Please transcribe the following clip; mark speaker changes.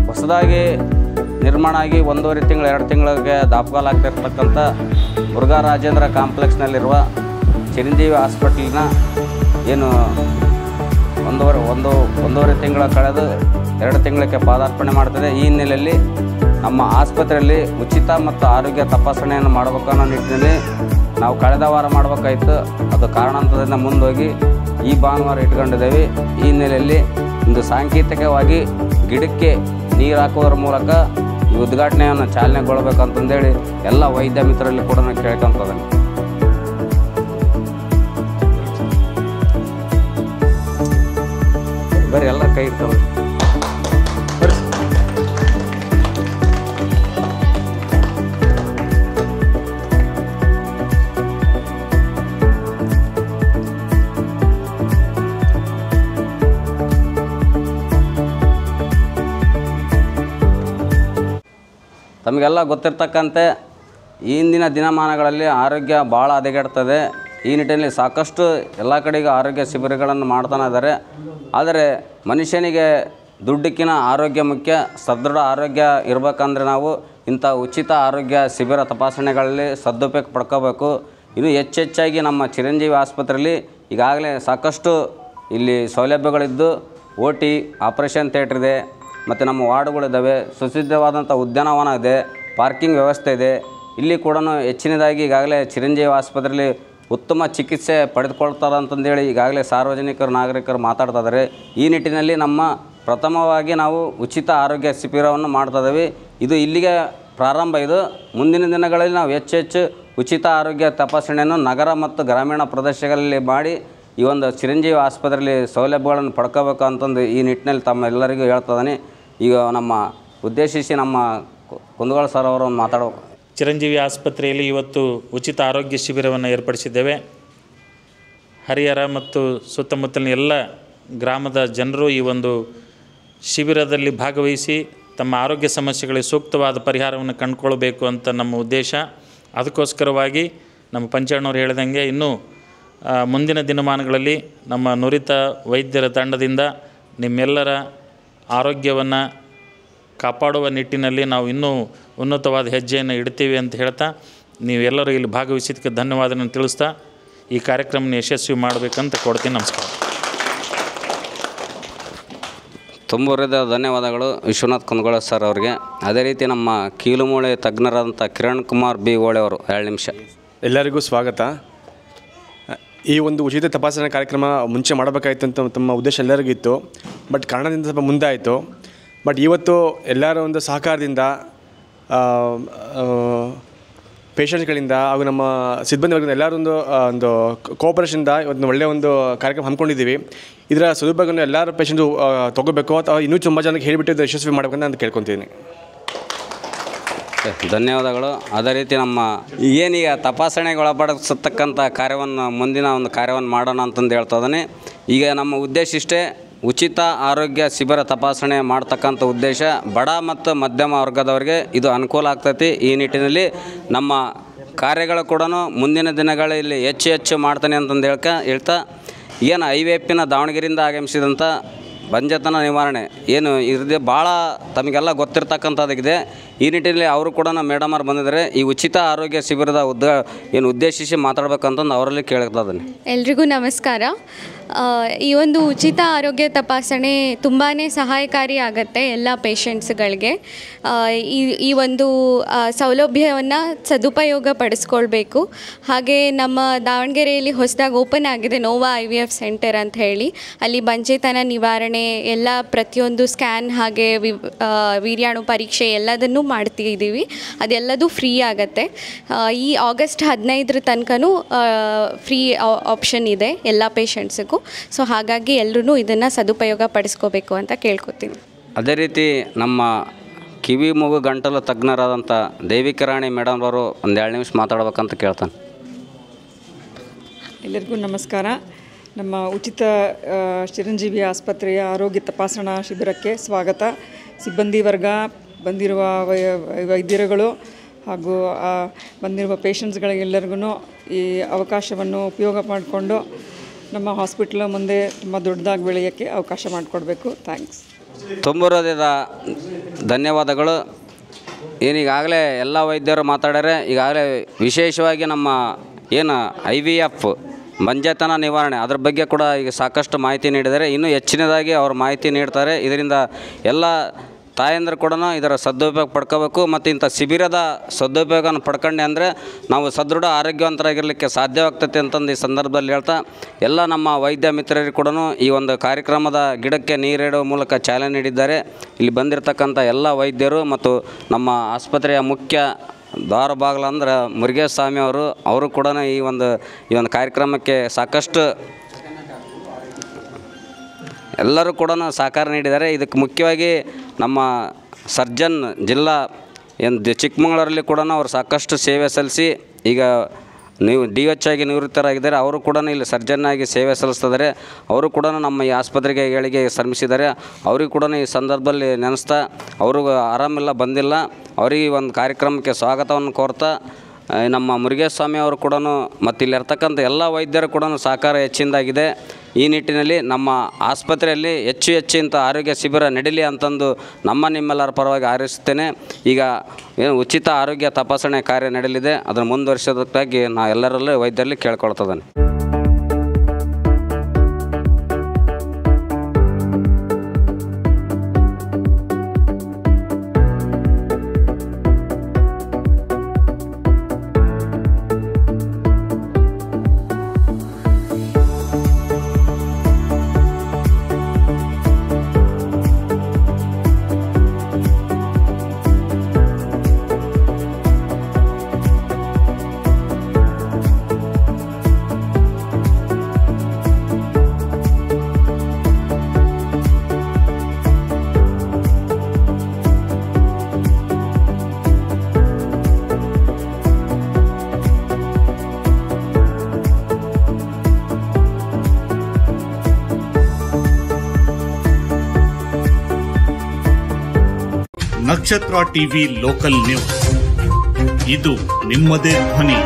Speaker 1: ಹೊಸದಾಗಿ ನಿರ್ಮಾಣ ಆಗಿ 1.5 ತಿಂಗಳು 2 ತಿಂಗಳಿಗೆ ದಾಪುಗಾಲಾಗ್ತಿರ್ತಕ್ಕಂಥ ಮುರುಘಾ ರಾಜೇಂದ್ರ ಕಾಂಪ್ಲೆಕ್ಸ್ನಲ್ಲಿರುವ ಚಿರಂಜೀವಿ ಹಾಸ್ಪಿಟ್ಲಿನ ಏನು ಒಂದೂವರೆ ತಿಂಗಳ ಕಳೆದು 2 ತಿಂಗಳಿಗೆ ಪಾದಾರ್ಪಣೆ ಮಾಡ್ತದೆ. ಈ ಹಿನ್ನೆಲೆಯಲ್ಲಿ ನಮ್ಮ ಆಸ್ಪತ್ರೆಯಲ್ಲಿ ಉಚಿತ ಮತ್ತು ಆರೋಗ್ಯ ತಪಾಸಣೆಯನ್ನು ಮಾಡಬೇಕು ಅನ್ನೋ ನಿಟ್ಟಿನಲ್ಲಿ ನಾವು ಕಳೆದ ವಾರ ಮಾಡಬೇಕಾಯಿತು. ಅದು ಕಾರಣಾಂತರದಿಂದ ಮುಂದೋಗಿ ಈ ಭಾನುವಾರ ಇಟ್ಕೊಂಡಿದ್ದೇವೆ. ಈ ಹಿನ್ನೆಲೆಯಲ್ಲಿ ಇಂದು ಸಾಂಕೇತಿಕವಾಗಿ ಗಿಡಕ್ಕೆ ನೀರು ಹಾಕೋದ್ರ ಮೂಲಕ ಈ ಉದ್ಘಾಟನೆಯನ್ನು ಚಾಲನೆಗೊಳ್ಳಬೇಕಂತಂದೇಳಿ ಎಲ್ಲ ವೈದ್ಯ ಮಿತ್ರರಲ್ಲಿ ಕೂಡ ನಾನು ಕೇಳ್ಕೊತದ್ದೇನೆ. ಬರೀ ಎಲ್ಲ ಕೈ ಇರ್ತವೆ. ತಮಗೆಲ್ಲ ಗೊತ್ತಿರ್ತಕ್ಕಂತೆ ಈ ಇಂದಿನ ದಿನಮಾನಗಳಲ್ಲಿ ಆರೋಗ್ಯ ಭಾಳ ಹದಗೆಡ್ತದೆ. ಈ ನಿಟ್ಟಿನಲ್ಲಿ ಸಾಕಷ್ಟು ಎಲ್ಲ ಕಡೆಗೂ ಆರೋಗ್ಯ ಶಿಬಿರಗಳನ್ನು ಮಾಡ್ತಾನೆ ಇದ್ದಾರೆ. ಆದರೆ ಮನುಷ್ಯನಿಗೆ ದುಡ್ಡಕ್ಕಿಂತ ಆರೋಗ್ಯ ಮುಖ್ಯ. ಸದೃಢ ಆರೋಗ್ಯ ಇರಬೇಕಂದ್ರೆ ನಾವು ಇಂಥ ಉಚಿತ ಆರೋಗ್ಯ ಶಿಬಿರ ತಪಾಸಣೆಗಳಲ್ಲಿ ಸದುಪಯೋಗ ಪಡ್ಕೋಬೇಕು. ಇನ್ನು ಹೆಚ್ಚೆಚ್ಚಾಗಿ ನಮ್ಮ ಚಿರಂಜೀವಿ ಆಸ್ಪತ್ರೆಯಲ್ಲಿ ಈಗಾಗಲೇ ಸಾಕಷ್ಟು ಇಲ್ಲಿ ಸೌಲಭ್ಯಗಳಿದ್ದು OT ಆಪರೇಷನ್ ಥಿಯೇಟ್ರ್ ಇದೆ, ಮತ್ತು ನಮ್ಮ ವಾರ್ಡ್ಗಳಿದ್ದಾವೆ, ಸುಸಜ್ಜಿತವಾದಂಥ ಉದ್ಯಾನವನ ಇದೆ, ಪಾರ್ಕಿಂಗ್ ವ್ಯವಸ್ಥೆ ಇದೆ. ಇಲ್ಲಿ ಕೂಡ ಹೆಚ್ಚಿನದಾಗಿ ಈಗಾಗಲೇ ಚಿರಂಜೀವಿ ಆಸ್ಪತ್ರೆಯಲ್ಲಿ ಉತ್ತಮ ಚಿಕಿತ್ಸೆ ಪಡೆದುಕೊಳ್ತಾರೆ ಅಂತಂದೇಳಿ ಈಗಾಗಲೇ ಸಾರ್ವಜನಿಕರು ನಾಗರಿಕರು ಮಾತಾಡ್ತಾ ಇದ್ದಾರೆ. ಈ ನಿಟ್ಟಿನಲ್ಲಿ ನಮ್ಮ ಪ್ರಥಮವಾಗಿ ನಾವು ಉಚಿತ ಆರೋಗ್ಯ ಶಿಬಿರವನ್ನು ಮಾಡ್ತಾಯಿದ್ದೀವಿ. ಇದು ಇಲ್ಲಿಗೆ ಪ್ರಾರಂಭ. ಇದು ಮುಂದಿನ ದಿನಗಳಲ್ಲಿ ನಾವು ಹೆಚ್ಚು ಉಚಿತ ಆರೋಗ್ಯ ತಪಾಸಣೆಯನ್ನು ನಗರ ಮತ್ತು ಗ್ರಾಮೀಣ ಪ್ರದೇಶಗಳಲ್ಲಿ ಮಾಡಿ ಈ ಒಂದು ಚಿರಂಜೀವಿ ಆಸ್ಪತ್ರೆಯಲ್ಲಿ ಸೌಲಭ್ಯಗಳನ್ನು ಪಡ್ಕೋಬೇಕು ಅಂತಂದು ಈ ನಿಟ್ಟಿನಲ್ಲಿ ತಮ್ಮೆಲ್ಲರಿಗೂ ಹೇಳ್ತದಾನೆ. ಈಗ ನಮ್ಮ ಉದ್ದೇಶಿಸಿ ನಮ್ಮ ಕುಂದಗೋಳ ಸರ್ ಅವರು ಮಾತಾಡಬೇಕು.
Speaker 2: ಚಿರಂಜೀವಿ ಆಸ್ಪತ್ರೆಯಲ್ಲಿ ಇವತ್ತು ಉಚಿತ ಆರೋಗ್ಯ ಶಿಬಿರವನ್ನು ಏರ್ಪಡಿಸಿದ್ದೇವೆ. ಹರಿಹರ ಮತ್ತು ಸುತ್ತಮುತ್ತಲಿನ ಎಲ್ಲ ಗ್ರಾಮದ ಜನರು ಈ ಒಂದು ಶಿಬಿರದಲ್ಲಿ ಭಾಗವಹಿಸಿ ತಮ್ಮ ಆರೋಗ್ಯ ಸಮಸ್ಯೆಗಳಿಗೆ ಸೂಕ್ತವಾದ ಪರಿಹಾರವನ್ನು ಕಂಡುಕೊಳ್ಬೇಕು ಅಂತ ನಮ್ಮ ಉದ್ದೇಶ. ಅದಕ್ಕೋಸ್ಕರವಾಗಿ ನಮ್ಮ ಪಂಚಣ್ಣವ್ರು ಹೇಳಿದಂಗೆ ಇನ್ನೂ ಮುಂದಿನ ದಿನಮಾನಗಳಲ್ಲಿ ನಮ್ಮ ನುರಿತ ವೈದ್ಯರ ತಂಡದಿಂದ ನಿಮ್ಮೆಲ್ಲರ ಆರೋಗ್ಯವನ್ನು ಕಾಪಾಡುವ ನಿಟ್ಟಿನಲ್ಲಿ ನಾವು ಇನ್ನೂ ಉನ್ನತವಾದ ಹೆಜ್ಜೆಯನ್ನು ಇಡ್ತೀವಿ ಅಂತ ಹೇಳ್ತಾ ನೀವೆಲ್ಲರೂ ಇಲ್ಲಿ ಭಾಗವಹಿಸಿದ್ದಕ್ಕೆ ಧನ್ಯವಾದವನ್ನು ತಿಳಿಸ್ತಾ ಈ ಕಾರ್ಯಕ್ರಮನ ಯಶಸ್ವಿ ಮಾಡಬೇಕಂತ ಕೊಡ್ತೀನಿ. ನಮಸ್ಕಾರ.
Speaker 1: ತುಂಬ ಧನ್ಯವಾದಗಳು ವಿಶ್ವನಾಥ್ ಕುಂದಗೋಳ ಸರ್ ಅವರಿಗೆ. ಅದೇ ರೀತಿ ನಮ್ಮ ಕೀಲುಮೂಳೆ ತಜ್ಞರಾದಂಥ ಕಿರಣ್ ಕುಮಾರ್ ಬಿ ಓಳೆ ಅವರು 2 ನಿಮಿಷ.
Speaker 3: ಎಲ್ಲರಿಗೂ ಸ್ವಾಗತ. ಈ ಒಂದು ಉಚಿತ ತಪಾಸಣೆ ಕಾರ್ಯಕ್ರಮ ಮುಂಚೆ ಮಾಡಬೇಕಾಯಿತು ಅಂತ ತಮ್ಮ ಉದ್ದೇಶ ಎಲ್ಲರಿಗೂ ಇತ್ತು. ಬಟ್ ಕಾರಣದಿಂದ ಸ್ವಲ್ಪ ಮುಂದೆ ಆಯಿತು. ಬಟ್ ಇವತ್ತು ಎಲ್ಲರ ಒಂದು ಸಹಕಾರದಿಂದ ಪೇಷಂಟ್ಸ್ಗಳಿಂದ ಹಾಗೂ ನಮ್ಮ ಸಿಬ್ಬಂದಿ ವರ್ಗದಿಂದ ಎಲ್ಲರೊಂದು ಒಂದು ಕೋಆಪರೇಷನ್ದ ಇವತ್ತು ಒಳ್ಳೆಯ ಒಂದು ಕಾರ್ಯಕ್ರಮ ಹಮ್ಮಿಕೊಂಡಿದ್ದೀವಿ. ಇದರ ಸದುಪಯೋಗವನ್ನು ಎಲ್ಲರೂ ಪೇಷಂಟು ತೊಗೋಬೇಕು ಅಥವಾ ಇನ್ನೂ ತುಂಬ ಜನಕ್ಕೆ ಹೇಳಿಬಿಟ್ಟು ಯಶಸ್ವಿ ಮಾಡಬೇಕಂತ ನಾನು ಕೇಳ್ಕೊತೀನಿ.
Speaker 1: ಧನ್ಯವಾದಗಳು. ಅದೇ ರೀತಿ ನಮ್ಮ ಏನೀಗ ತಪಾಸಣೆಗೆ ಒಳಪಡಿಸತಕ್ಕಂಥ ಕಾರ್ಯವನ್ನು ಮುಂದಿನ ಒಂದು ಕಾರ್ಯವನ್ನು ಮಾಡೋಣ ಅಂತಂದು ಹೇಳ್ತದಾನೆ. ಈಗ ನಮ್ಮ ಉದ್ದೇಶ ಇಷ್ಟೇ, ಉಚಿತ ಆರೋಗ್ಯ ಶಿಬಿರ ತಪಾಸಣೆ ಮಾಡ್ತಕ್ಕಂಥ ಉದ್ದೇಶ ಬಡ ಮತ್ತು ಮಧ್ಯಮ ವರ್ಗದವರಿಗೆ ಇದು ಅನುಕೂಲ ಆಗ್ತೈತಿ. ಈ ನಿಟ್ಟಿನಲ್ಲಿ ನಮ್ಮ ಕಾರ್ಯಗಳು ಕೂಡ ಮುಂದಿನ ದಿನಗಳಲ್ಲಿ ಹೆಚ್ಚು ಮಾಡ್ತಾನೆ ಅಂತಂದು ಹೇಳ್ತಾ ಏನು IVFನ ದಾವಣಗೆರೆಯಿಂದ ಆಗಮಿಸಿದಂಥ ಬಂಜತನ ನಿವಾರಣೆ ಏನು ಇರದೆ ಭಾಳ ತಮಗೆಲ್ಲ ಗೊತ್ತಿರ್ತಕ್ಕಂಥದ್ದಾಗಿದೆ. ಈ ನಿಟ್ಟಿನಲ್ಲಿ ಅವರು ಕೂಡ ಮೇಡಮ್ ಅವ್ರು ಬಂದಿದ್ದಾರೆ. ಈ ಉಚಿತ ಆರೋಗ್ಯ ಶಿಬಿರದ ಉದ್ದೇಶಿಸಿ ಮಾತಾಡಬೇಕಂತಂದು ಅವರಲ್ಲಿ ಕೇಳ್ತದನೆ.
Speaker 4: ಎಲ್ರಿಗೂ ನಮಸ್ಕಾರ. ಈ ಒಂದು ಉಚಿತ ಆರೋಗ್ಯ ತಪಾಸಣೆ ತುಂಬಾ ಸಹಾಯಕಾರಿ ಆಗುತ್ತೆ ಎಲ್ಲ ಪೇಷಂಟ್ಸ್ಗಳಿಗೆ. ಈ ಒಂದು ಸೌಲಭ್ಯವನ್ನು ಸದುಪಯೋಗ ಪಡಿಸ್ಕೊಳ್ಬೇಕು. ಹಾಗೆ ನಮ್ಮ ದಾವಣಗೆರೆಯಲ್ಲಿ ಹೊಸದಾಗಿ ಓಪನ್ ಆಗಿದೆ ನೋವಾ IVF ಸೆಂಟರ್ ಅಂತ ಹೇಳಿ. ಅಲ್ಲಿ ಬಂಜೆತನ ನಿವಾರಣೆ ಎಲ್ಲ ಪ್ರತಿಯೊಂದು ಸ್ಕ್ಯಾನ್ ಹಾಗೆ ವೀರ್ಯಾಣು ಪರೀಕ್ಷೆ ಎಲ್ಲದನ್ನು ಮಾಡ್ತಿದ್ದೀವಿ. ಅದೆಲ್ಲದೂ ಫ್ರೀ ಆಗುತ್ತೆ. ಈ ಆಗಸ್ಟ್ 15 ತನಕನೂ ಫ್ರೀ ಆಪ್ಷನ್ ಇದೆ ಎಲ್ಲ ಪೇಷಂಟ್ಸಿಗೂ. ಸೊ ಹಾಗಾಗಿ ಎಲ್ಲರೂ ಇದನ್ನು ಸದುಪಯೋಗ ಪಡಿಸ್ಕೋಬೇಕು ಅಂತ ಕೇಳ್ಕೊತೀನಿ.
Speaker 1: ಅದೇ ರೀತಿ ನಮ್ಮ ಕಿವಿ ಮೂಗು ಗಂಟಲು ತಜ್ಞರಾದಂಥ ದೇವಿಕರಾಣಿ ಮೇಡಮ್ ಅವರು 2 ನಿಮಿಷ ಮಾತಾಡ್ಬೇಕಂತ ಕೇಳ್ತಾನೆ.
Speaker 5: ಎಲ್ಲರಿಗೂ ನಮಸ್ಕಾರ. ನಮ್ಮ ಉಚಿತ ಚಿರಂಜೀವಿ ಆಸ್ಪತ್ರೆಯ ಆರೋಗ್ಯ ತಪಾಸಣಾ ಶಿಬಿರಕ್ಕೆ ಸ್ವಾಗತ. ಸಿಬ್ಬಂದಿ ವರ್ಗ, ಬಂದಿರುವ ವೈದ್ಯರುಗಳು ಹಾಗೂ ಬಂದಿರುವ ಪೇಷಂಟ್ಸ್ಗಳಿಗೆಲ್ಲರಿಗೂ ಈ ಅವಕಾಶವನ್ನು ಉಪಯೋಗ ಮಾಡಿಕೊಂಡು ನಮ್ಮ ಹಾಸ್ಪಿಟಲ್ ಮುಂದೆ ತುಂಬ ದೊಡ್ಡದಾಗಿ ಬೆಳೆಯೋಕ್ಕೆ ಅವಕಾಶ ಮಾಡಿಕೊಡ್ಬೇಕು. ಥ್ಯಾಂಕ್ಸ್.
Speaker 1: ತುಂಬ ಹೃದಯದ ಧನ್ಯವಾದಗಳು. ಏನೀಗಾಗಲೇ ಎಲ್ಲ ವೈದ್ಯರು ಮಾತಾಡ್ಯಾರೆ. ಈಗಾಗಲೇ ವಿಶೇಷವಾಗಿ ನಮ್ಮ ಏನು IVF ಮಂಜತನ ನಿವಾರಣೆ ಅದ್ರ ಬಗ್ಗೆ ಕೂಡ ಈಗ ಸಾಕಷ್ಟು ಮಾಹಿತಿ ನೀಡಿದ್ದಾರೆ. ಇನ್ನೂ ಹೆಚ್ಚಿನದಾಗಿ ಅವರು ಮಾಹಿತಿ ನೀಡ್ತಾರೆ. ಇದರಿಂದ ಎಲ್ಲ ತಾಯಂದರು ಕೂಡ ಇದರ ಸದುಪಯೋಗ ಪಡ್ಕೋಬೇಕು. ಮತ್ತು ಇಂಥ ಶಿಬಿರದ ಸದುಪಯೋಗನ ಪಡ್ಕೊಂಡೆ ಅಂದರೆ ನಾವು ಸದೃಢ ಆರೋಗ್ಯವಂತರಾಗಿರಲಿಕ್ಕೆ ಸಾಧ್ಯವಾಗ್ತೈತೆ ಅಂತಂದು ಈ ಸಂದರ್ಭದಲ್ಲಿ ಹೇಳ್ತಾ ಎಲ್ಲ ನಮ್ಮ ವೈದ್ಯ ಮಿತ್ರರಿಗೆ ಕೂಡ ಈ ಒಂದು ಕಾರ್ಯಕ್ರಮದ ಗಿಡಕ್ಕೆ ನೀರಿಡುವ ಮೂಲಕ ಚಾಲನೆ ನೀಡಿದ್ದಾರೆ. ಇಲ್ಲಿ ಬಂದಿರತಕ್ಕಂಥ ಎಲ್ಲ ವೈದ್ಯರು ಮತ್ತು ನಮ್ಮ ಆಸ್ಪತ್ರೆಯ ಮುಖ್ಯ ದ್ವಾರ ಬಾಗಿಲು ಅಂದ್ರೆ ಮುರುಗೇಶ್ ಸ್ವಾಮಿ ಅವರು ಕೂಡ ಈ ಒಂದು ಕಾರ್ಯಕ್ರಮಕ್ಕೆ ಸಾಕಷ್ಟು ಎಲ್ಲರೂ ಕೂಡ ಸಹಕಾರ ನೀಡಿದ್ದಾರೆ. ಇದಕ್ಕೆ ಮುಖ್ಯವಾಗಿ ನಮ್ಮ ಸರ್ಜನ್ ಜಿಲ್ಲಾ ಚಿಕ್ಕಮಗಳೂರಲ್ಲಿ ಕೂಡ ಅವರು ಸಾಕಷ್ಟು ಸೇವೆ ಸಲ್ಲಿಸಿ ಈಗ DH ಆಗಿ ನಿವೃತ್ತರಾಗಿದ್ದಾರೆ. ಅವರು ಕೂಡ ಇಲ್ಲಿ ಸರ್ಜನ್ನಾಗಿ ಸೇವೆ ಸಲ್ಲಿಸ್ತಿದ್ದಾರೆ. ಅವರು ಕೂಡ ನಮ್ಮ ಈ ಆಸ್ಪತ್ರೆಗೆ ಏಳಿಗೆ ಶ್ರಮಿಸಿದ್ದಾರೆ. ಅವ್ರಿಗೆ ಕೂಡ ಈ ಸಂದರ್ಭದಲ್ಲಿ ನೆನೆಸ್ತಾ ಅವ್ರಿಗೂ ಆರಾಮಿಲ್ಲ, ಬಂದಿಲ್ಲ, ಅವರಿಗೆ ಒಂದು ಕಾರ್ಯಕ್ರಮಕ್ಕೆ ಸ್ವಾಗತವನ್ನು ಕೋರ್ತಾ ನಮ್ಮ ಮುರುಗೇಶ್ ಸ್ವಾಮಿ ಅವರು ಕೂಡ ಮತ್ತು ಇಲ್ಲಿರ್ತಕ್ಕಂಥ ಎಲ್ಲ ವೈದ್ಯರು ಕೂಡ ಸಹಕಾರ ಹೆಚ್ಚಿನದಾಗಿದೆ. ಈ ನಿಟ್ಟಿನಲ್ಲಿ ನಮ್ಮ ಆಸ್ಪತ್ರೆಯಲ್ಲಿ ಹೆಚ್ಚು ಇಂಥ ಆರೋಗ್ಯ ಶಿಬಿರ ನಡೀಲಿ ಅಂತಂದು ನಿಮ್ಮೆಲ್ಲರ ಪರವಾಗಿ ಹಾರೈಸುತ್ತೇನೆ. ಈಗ ಏನು ಉಚಿತ ಆರೋಗ್ಯ ತಪಾಸಣೆ ಕಾರ್ಯ ನಡೆಯಲಿದೆ, ಅದನ್ನು ಮುಂದುವರಿಸೋದಕ್ಕಾಗಿ ನಾನು ಎಲ್ಲರಲ್ಲೂ ವೈದ್ಯರಲ್ಲಿ ಕೇಳ್ಕೊಳ್ತಿದ್ದೇನೆ.
Speaker 6: ನಕ್ಷತ್ರ ಟಿವಿ ಲೋಕಲ್ ನ್ಯೂಸ್, ಇದು ನಿಮ್ಮದೇ ಧ್ವನಿ.